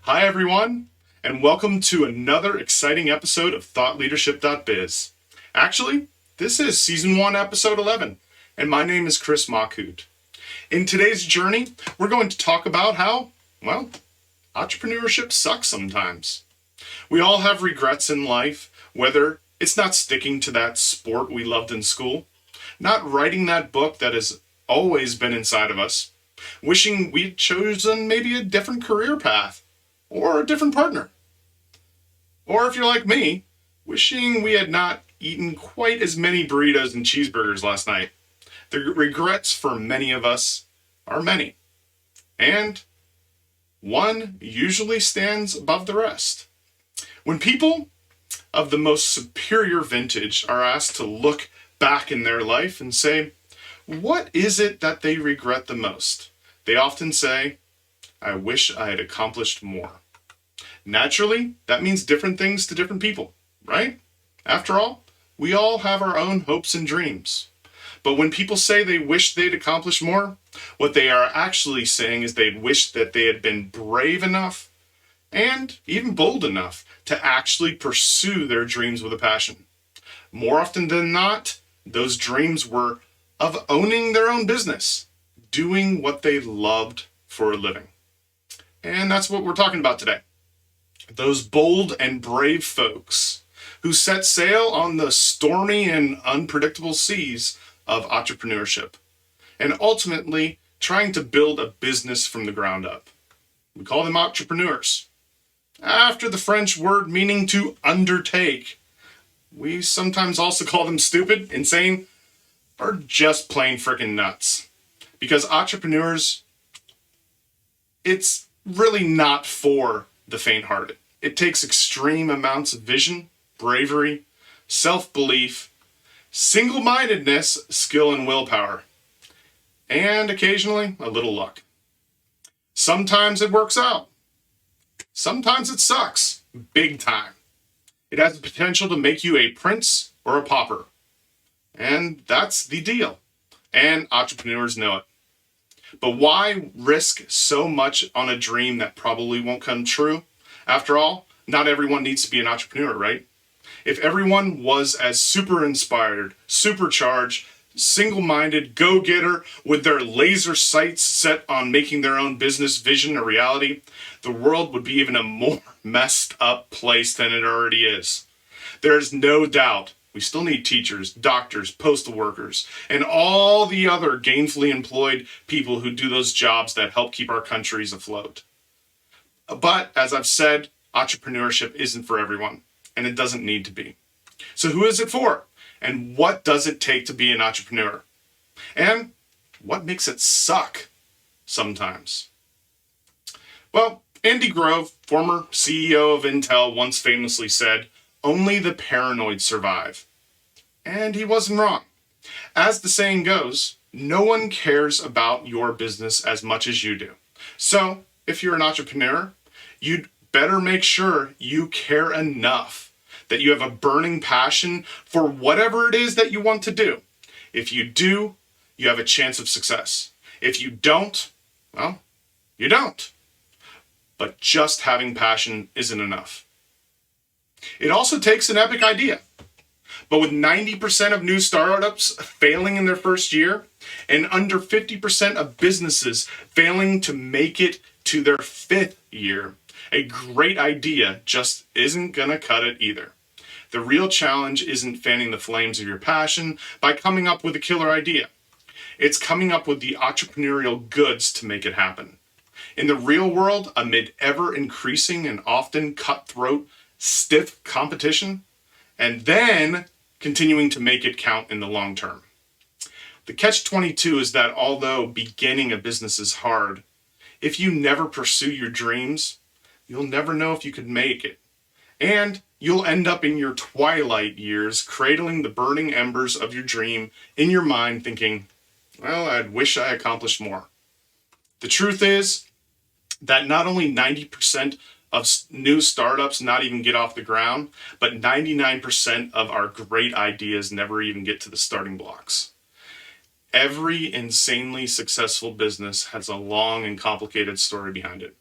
Hi, everyone, and welcome to another exciting episode of ThoughtLeadership.biz. Actually, this is Season 1, Episode 11, and my name is Chris Mahkood. In today's journey, we're going to talk about how, entrepreneurship sucks sometimes. We all have regrets in life, whether it's not sticking to that sport we loved in school, not writing that book that has always been inside of us, wishing we'd chosen maybe a different career path, or a different partner. Or if you're like me, wishing we had not eaten quite as many burritos and cheeseburgers last night. The regrets for many of us are many. And one usually stands above the rest. When people of the most superior vintage are asked to look back in their life and say, what is it that they regret the most? They often say, I wish I had accomplished more. Naturally, that means different things to different people, right? After all, we all have our own hopes and dreams. But when people say they wish they'd accomplished more, what they are actually saying is they'd wish that they had been brave enough and even bold enough to actually pursue their dreams with a passion. More often than not, those dreams were of owning their own business, doing what they loved for a living. And that's what we're talking about today. Those bold and brave folks who set sail on the stormy and unpredictable seas of entrepreneurship and ultimately trying to build a business from the ground up. We call them entrepreneurs. After the French word meaning to undertake, we sometimes also call them stupid, insane, or just plain freaking nuts. Because entrepreneurs, it's really not for the faint-hearted. It takes extreme amounts of vision, bravery, self-belief, single-mindedness, skill, and willpower, and occasionally a little luck. Sometimes it works out. Sometimes it sucks, big time. It has the potential to make you a prince or a pauper. And that's the deal. And entrepreneurs know it. But why risk so much on a dream that probably won't come true? After all, not everyone needs to be an entrepreneur, right? If everyone was as super inspired, supercharged, single-minded, go-getter with their laser sights set on making their own business vision a reality, the world would be even a more messed up place than it already is. There's no doubt we still need teachers, doctors, postal workers, and all the other gainfully employed people who do those jobs that help keep our countries afloat. But, as I've said, entrepreneurship isn't for everyone, and it doesn't need to be. So who is it for? And what does it take to be an entrepreneur? And what makes it suck sometimes? Well, Andy Grove, former CEO of Intel, once famously said, only the paranoid survive. And he wasn't wrong. As the saying goes, no one cares about your business as much as you do. So, if you're an entrepreneur, you'd better make sure you care enough that you have a burning passion for whatever it is that you want to do. If you do, you have a chance of success. If you don't, well, you don't. But just having passion isn't enough. It also takes an epic idea. But with 90% of new startups failing in their first year and under 50% of businesses failing to make it to their fifth year, a great idea just isn't gonna cut it either. The real challenge isn't fanning the flames of your passion by coming up with a killer idea. It's coming up with the entrepreneurial goods to make it happen. In the real world, amid ever-increasing and often cutthroat, stiff competition, and then continuing to make it count in the long term. The catch-22 is that although beginning a business is hard, if you never pursue your dreams, you'll never know if you could make it. And you'll end up in your twilight years cradling the burning embers of your dream in your mind thinking, well, I wish I accomplished more. The truth is that not only 90% of new startups not even get off the ground, but 99% of our great ideas never even get to the starting blocks. Every insanely successful business has a long and complicated story behind it.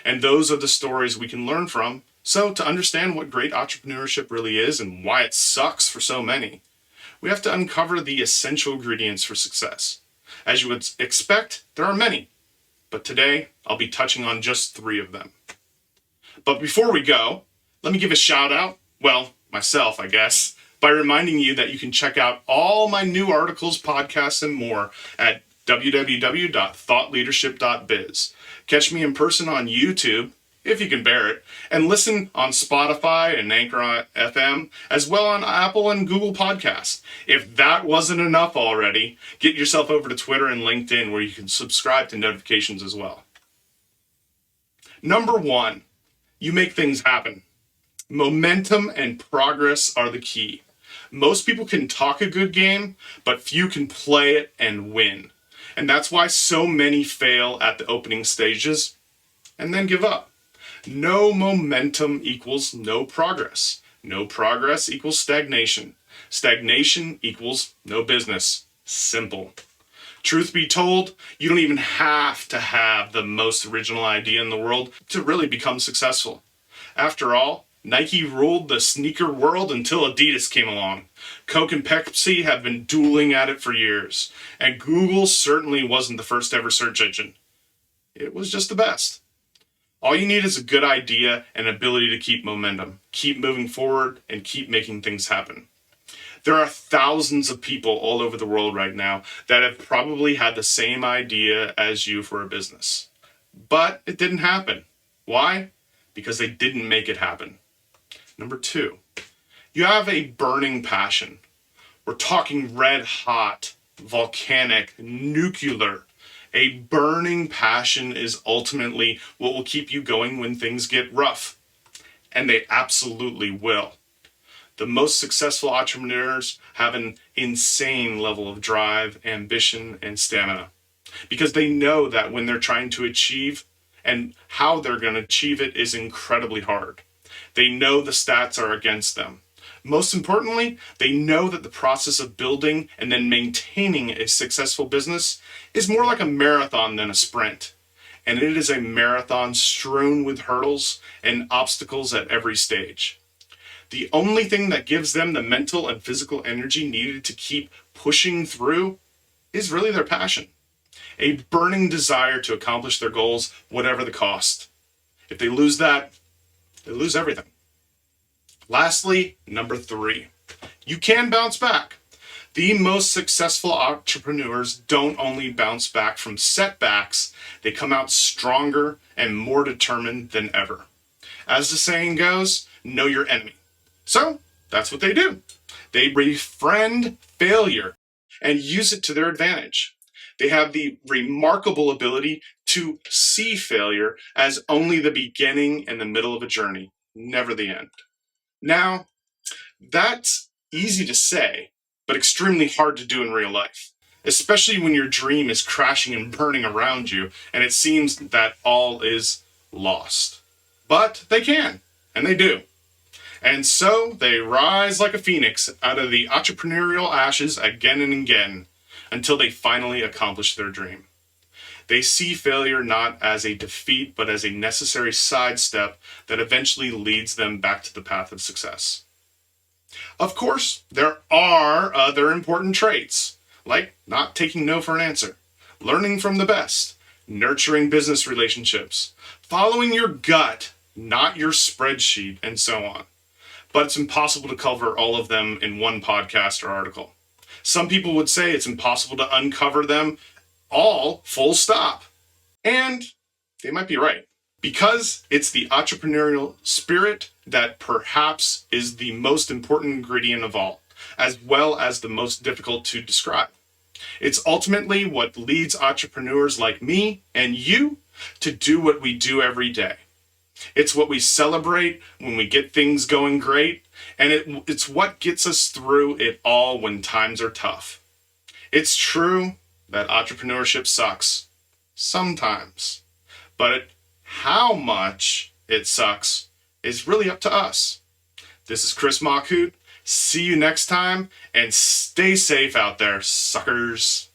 And those are the stories we can learn from. So to understand what great entrepreneurship really is and why it sucks for so many, we have to uncover the essential ingredients for success. As you would expect, there are many, but today I'll be touching on just 3 of them. But before we go, let me give a shout out, well, myself, I guess, by reminding you that you can check out all my new articles, podcasts, and more at www.ThoughtLeadership.biz. Catch me in person on YouTube, if you can bear it, and listen on Spotify and Anchor FM, as well on Apple and Google Podcasts. If that wasn't enough already, get yourself over to Twitter and LinkedIn where you can subscribe to notifications as well. Number 1, you make things happen. Momentum and progress are the key. Most people can talk a good game, but few can play it and win. And that's why so many fail at the opening stages and then give up. No momentum equals no progress. No progress equals stagnation. Stagnation equals no business. Simple. Truth be told, you don't even have to have the most original idea in the world to really become successful. After all, Nike ruled the sneaker world until Adidas came along. Coke and Pepsi have been dueling at it for years. And Google certainly wasn't the first ever search engine. It was just the best. All you need is a good idea and ability to keep momentum, keep moving forward, and keep making things happen. There are thousands of people all over the world right now that have probably had the same idea as you for a business. But it didn't happen. Why? Because they didn't make it happen. Number 2, you have a burning passion. We're talking red hot, volcanic, nuclear. A burning passion is ultimately what will keep you going when things get rough. And they absolutely will. The most successful entrepreneurs have an insane level of drive, ambition, and stamina. Because they know that when they're trying to achieve and how they're going to achieve it is incredibly hard. They know the stats are against them. Most importantly, they know that the process of building and then maintaining a successful business is more like a marathon than a sprint. And it is a marathon strewn with hurdles and obstacles at every stage. The only thing that gives them the mental and physical energy needed to keep pushing through is really their passion. A burning desire to accomplish their goals, whatever the cost. If they lose that, they lose everything. Lastly, number 3, you can bounce back. The most successful entrepreneurs don't only bounce back from setbacks, they come out stronger and more determined than ever. As the saying goes, know your enemy. So that's what they do. They befriend failure and use it to their advantage. They have the remarkable ability to see failure as only the beginning and the middle of a journey, never the end. Now, that's easy to say, but extremely hard to do in real life, especially when your dream is crashing and burning around you and it seems that all is lost. But they can, and they do. And so they rise like a phoenix out of the entrepreneurial ashes again and again until they finally accomplish their dream. They see failure not as a defeat, but as a necessary sidestep that eventually leads them back to the path of success. Of course, there are other important traits, like not taking no for an answer, learning from the best, nurturing business relationships, following your gut, not your spreadsheet, and so on. But it's impossible to cover all of them in one podcast or article. Some people would say it's impossible to uncover them all, full stop. And they might be right. Because it's the entrepreneurial spirit that perhaps is the most important ingredient of all, as well as the most difficult to describe. It's ultimately what leads entrepreneurs like me and you to do what we do every day. It's what we celebrate when we get things going great, and it's what gets us through it all when times are tough. It's true that entrepreneurship sucks sometimes, but how much it sucks is really up to us. This is Chris Mahkoot. See you next time, and stay safe out there, suckers.